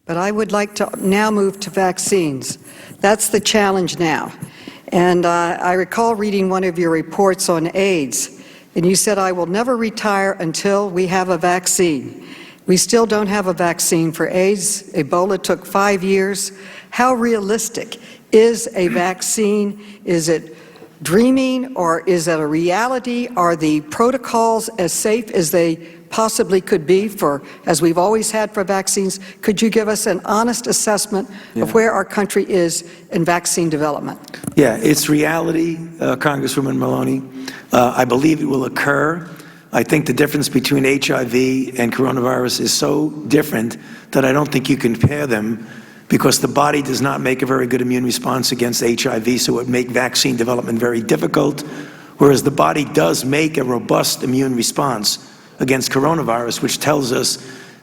But I would like to now move to vaccines. That's the challenge now. And I recall reading one of your reports on AIDS, and you said, "I will never retire until we have a vaccine." We still don't have a vaccine for AIDS. Ebola took 5 years. How realistic is a vaccine? Is it dreaming, or is it a reality? Are the protocols as safe as they possibly could be for, as we've always had for vaccines? Could you give us an honest assessment of where our country is in vaccine development? Yeah, it's reality, Congresswoman Maloney. I believe it will occur. I think the difference between HIV and coronavirus is so different that I don't think you can compare them, because the body does not make a very good immune response against HIV, so it would make vaccine development very difficult, whereas the body does make a robust immune response against coronavirus, which tells us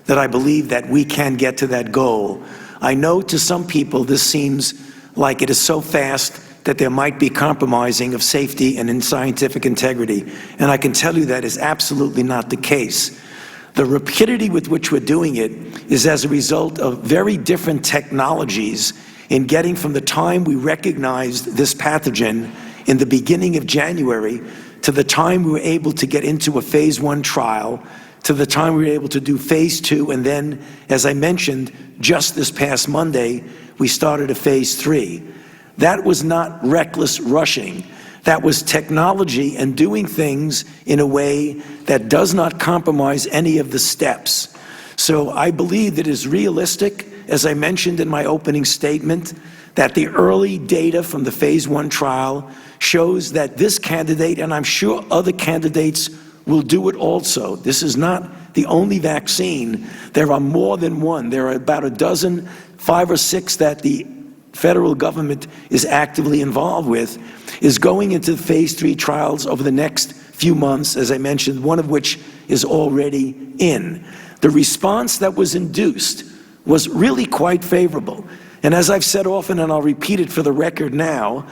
that I believe that we can get to that goal. I know to some people this seems like it is so fast that there might be compromising of safety and in scientific integrity, and I can tell you that is absolutely not the case. The rapidity with which we're doing it is as a result of very different technologies in getting from the time we recognized this pathogen in the beginning of January to the time we were able to get into a phase 1 trial, to the time we were able to do phase 2, and then, as I mentioned, just this past Monday, we started a phase 3. That was not reckless rushing. That was technology and doing things in a way that does not compromise any of the steps. So I believe that it is realistic, as I mentioned in my opening statement, that the early data from the phase 1 trial shows that this candidate, and I'm sure other candidates will do it also. This is not the only vaccine. There are more than one. There are about a dozen, 5 or 6 that the federal government is actively involved with, is going into phase 3 trials over the next few months, as I mentioned, one of which is already in. The response that was induced was really quite favorable. And as I've said often, and I'll repeat it for the record now,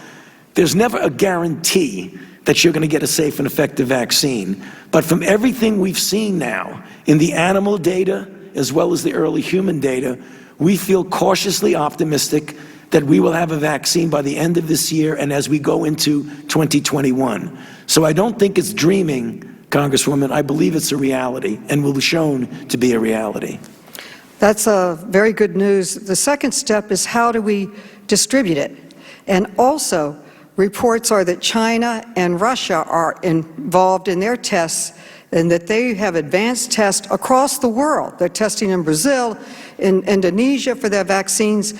there's never a guarantee that you're going to get a safe and effective vaccine. But from everything we've seen now in the animal data as well as the early human data, we feel cautiously optimistic that we will have a vaccine by the end of this year and as we go into 2021. So I don't think it's dreaming, Congresswoman. I believe it's a reality and will be shown to be a reality. That's very good news. The second step is, how do we distribute it? And also, reports are that China and Russia are involved in their tests, and that they have advanced tests across the world. They're testing in Brazil, in Indonesia for their vaccines.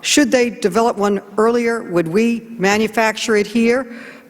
Should they develop one earlier? Would we manufacture it here?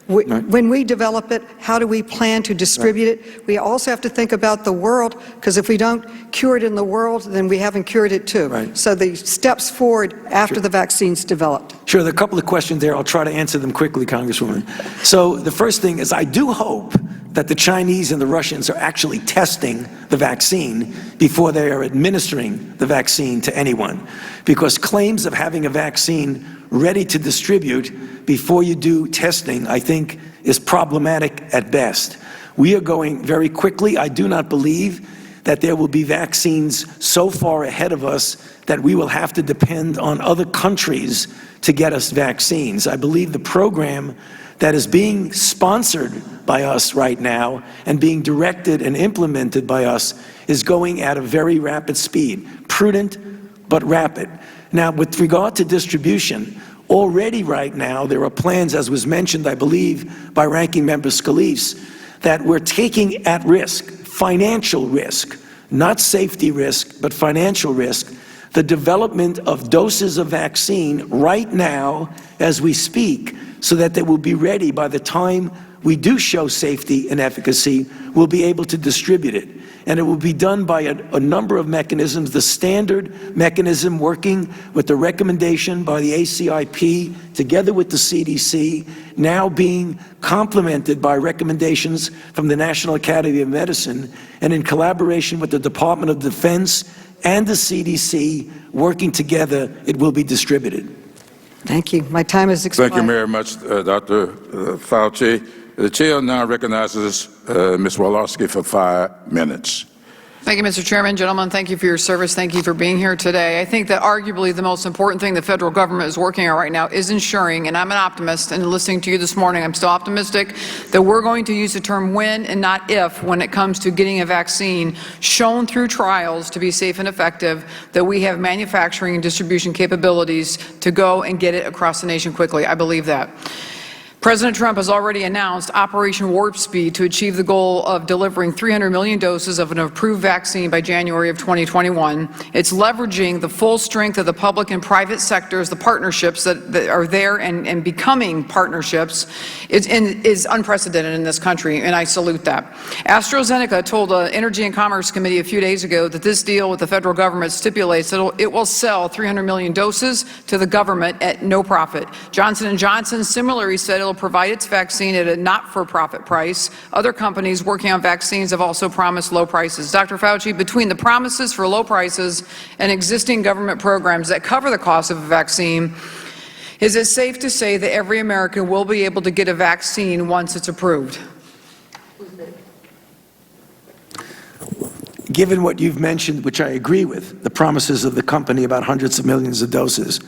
When we develop it, how do we plan to distribute it? We also have to think about the world, because if we don't cure it in the world, then we haven't cured it too. So the steps forward after the vaccine's developed. Sure, there are a couple of questions there. I'll try to answer them quickly, Congresswoman. So the first thing is, I do hope that the Chinese and the Russians are actually testing the vaccine before they are administering the vaccine to anyone, because claims of having a vaccine ready to distribute before you do testing, I think, is problematic at best. We are going very quickly. I do not believe that there will be vaccines so far ahead of us that we will have to depend on other countries to get us vaccines. I believe the program that is being sponsored by us right now and being directed and implemented by us is going at a very rapid speed, prudent but rapid. Now, with regard to distribution, already right now there are plans, as was mentioned, I believe, by Ranking Member Scalise, that we're taking at risk, financial risk, not safety risk, but financial risk, the development of doses of vaccine right now as we speak, so that they will be ready by the time we do show safety and efficacy, we'll be able to distribute it. And it will be done by a number of mechanisms. The standard mechanism working with the recommendation by the ACIP together with the CDC, now being complemented by recommendations from the National Academy of Medicine, and in collaboration with the Department of Defense and the CDC, working together, it will be distributed. Thank you. My time has expired. Thank you very much, Dr. Fauci. The chair now recognizes Ms. Walorski for 5 minutes. Thank you, Mr. Chairman. Gentlemen, thank you for your service. Thank you for being here today. I think that arguably the most important thing the federal government is working on right now is ensuring, and I'm an optimist, and listening to you this morning, I'm still optimistic, that we're going to use the term when and not if when it comes to getting a vaccine shown through trials to be safe and effective, that we have manufacturing and distribution capabilities to go and get it across the nation quickly. I believe that. President Trump has already announced Operation Warp Speed to achieve the goal of delivering 300 million doses of an approved vaccine by January of 2021. It's leveraging the full strength of the public and private sectors, the partnerships that are there and becoming partnerships is unprecedented in this country, and I salute that. AstraZeneca told the Energy and Commerce Committee a few days ago that this deal with the federal government stipulates that it will sell 300 million doses to the government at no profit. Johnson & Johnson similarly said it will provide its vaccine at a not-for-profit price. Other companies working on vaccines have also promised low prices. Dr. Fauci, between the promises for low prices and existing government programs that cover the cost of a vaccine, is it safe to say that every American will be able to get a vaccine once it's approved? Given what you've mentioned, which I agree with, the promises of the company about hundreds of millions of doses,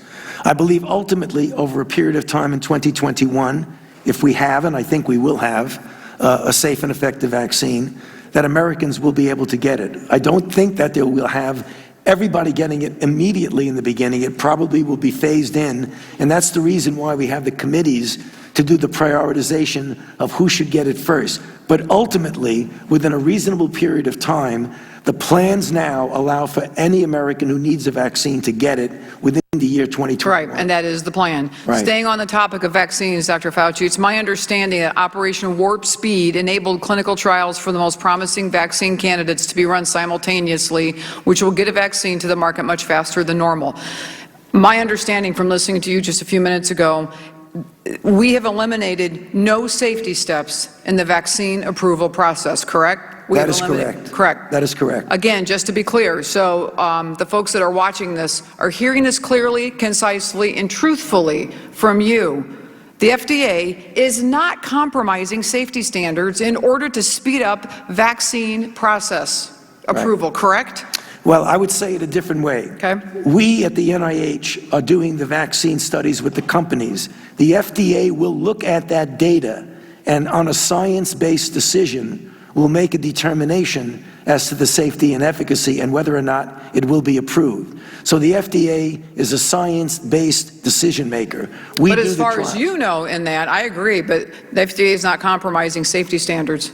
I believe ultimately over a period of time in 2021, if we have, and I think we will have, a safe and effective vaccine, that Americans will be able to get it. I don't think that they will have everybody getting it immediately in the beginning. It probably will be phased in, and that's the reason why we have the committees to do the prioritization of who should get it first. But ultimately, within a reasonable period of time, the plans now allow for any American who needs a vaccine to get it within the year 2021. Right, and that is the plan. Right. Staying on the topic of vaccines, Dr. Fauci, it's my understanding that Operation Warp Speed enabled clinical trials for the most promising vaccine candidates to be run simultaneously, which will get a vaccine to the market much faster than normal. My understanding from listening to you just a few minutes ago, we have eliminated no safety steps in the vaccine approval process, correct? That is correct. Correct. That is correct. Again, just to be clear, so the folks that are watching this are hearing this clearly, concisely, and truthfully from you. The FDA is not compromising safety standards in order to speed up vaccine process approval, Right. Correct? Well, I would say it a different way. Okay. We at the NIH are doing the vaccine studies with the companies. The FDA will look at that data and on a science-based decision will make a determination as to the safety and efficacy and whether or not it will be approved. So the FDA is a science-based decision maker. But as far as you know in that, I agree, but the FDA is not compromising safety standards.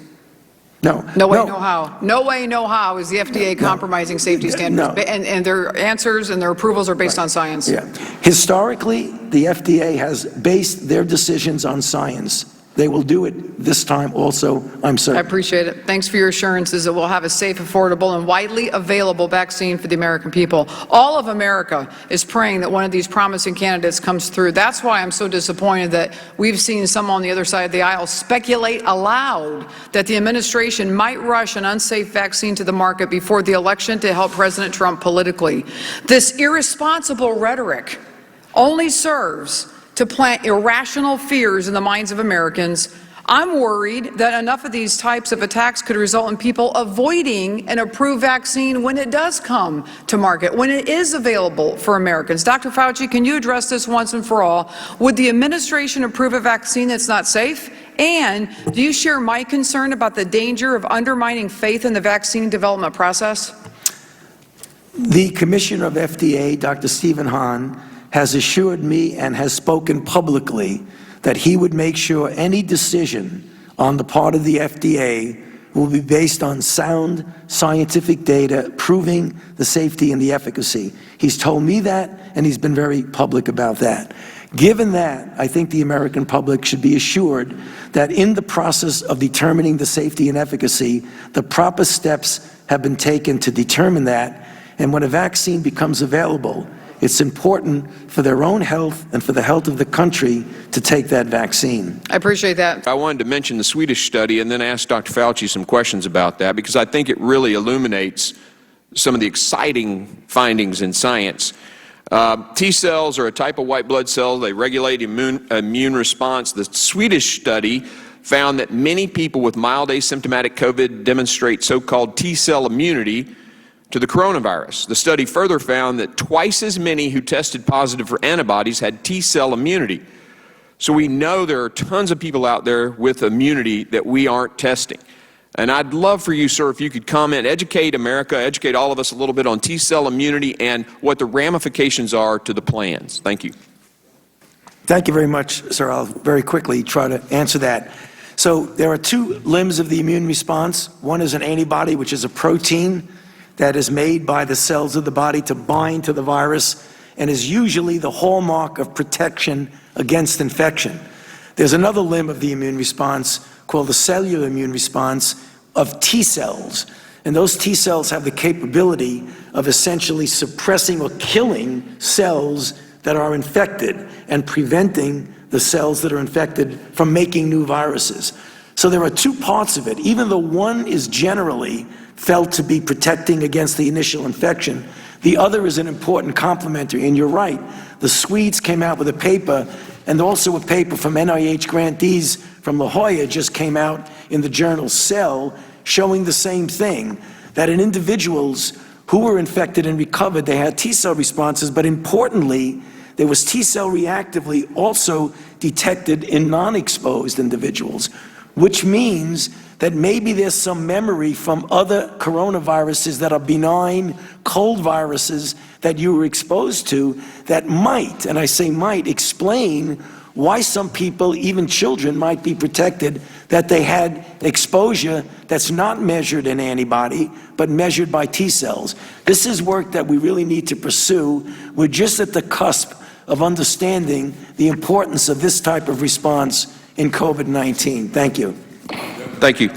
No. No way, no how. No way, no how is the FDA compromising safety standards. No. And their answers and their approvals are based on science. Yeah. Historically, the FDA has based their decisions on science. They will do it this time also, I'm certain. I appreciate it. Thanks for your assurances that we'll have a safe, affordable, and widely available vaccine for the American people. All of America is praying that one of these promising candidates comes through. That's why I'm so disappointed that we've seen some on the other side of the aisle speculate aloud that the administration might rush an unsafe vaccine to the market before the election to help President Trump politically. This irresponsible rhetoric only serves to plant irrational fears in the minds of Americans. I'm worried that enough of these types of attacks could result in people avoiding an approved vaccine when it does come to market, when it is available for Americans. Dr. Fauci, can you address this once and for all? Would the administration approve a vaccine that's not safe? And do you share my concern about the danger of undermining faith in the vaccine development process? The Commissioner of FDA, Dr. Stephen Hahn, has assured me and has spoken publicly that he would make sure any decision on the part of the FDA will be based on sound scientific data proving the safety and the efficacy. He's told me that, and he's been very public about that. Given that, I think the American public should be assured that in the process of determining the safety and efficacy, the proper steps have been taken to determine that, and when a vaccine becomes available, it's important for their own health and for the health of the country to take that vaccine. I appreciate that. I wanted to mention the Swedish study and then ask Dr. Fauci some questions about that because I think it really illuminates some of the exciting findings in science. T cells are a type of white blood cell. They regulate immune response. The Swedish study found that many people with mild asymptomatic COVID demonstrate so-called T-cell immunity to the coronavirus. The study further found that twice as many who tested positive for antibodies had T-cell immunity. So we know there are tons of people out there with immunity that we aren't testing. And I'd love for you, sir, if you could comment, educate America, educate all of us a little bit on T-cell immunity and what the ramifications are to the plans. Thank you. Thank you very much, sir. I'll very quickly try to answer that. So there are two limbs of the immune response. One is an antibody, which is a protein that is made by the cells of the body to bind to the virus and is usually the hallmark of protection against infection. There's another limb of the immune response called the cellular immune response of T cells. And those T cells have the capability of essentially suppressing or killing cells that are infected and preventing the cells that are infected from making new viruses. So there are two parts of it. Even though one is generally felt to be protecting against the initial infection, the other is an important complementary. And you're right, the Swedes came out with a paper, and also a paper from NIH grantees from La Jolla just came out in the journal Cell, showing the same thing, that in individuals who were infected and recovered, they had T-cell responses, but importantly, there was T-cell reactively also detected in non-exposed individuals, which means that maybe there's some memory from other coronaviruses that are benign cold viruses that you were exposed to that might, and I say might, explain why some people, even children, might be protected, that they had exposure that's not measured in antibody, but measured by T cells. This is work that we really need to pursue. We're just at the cusp of understanding the importance of this type of response in COVID-19. Thank you. Thank you.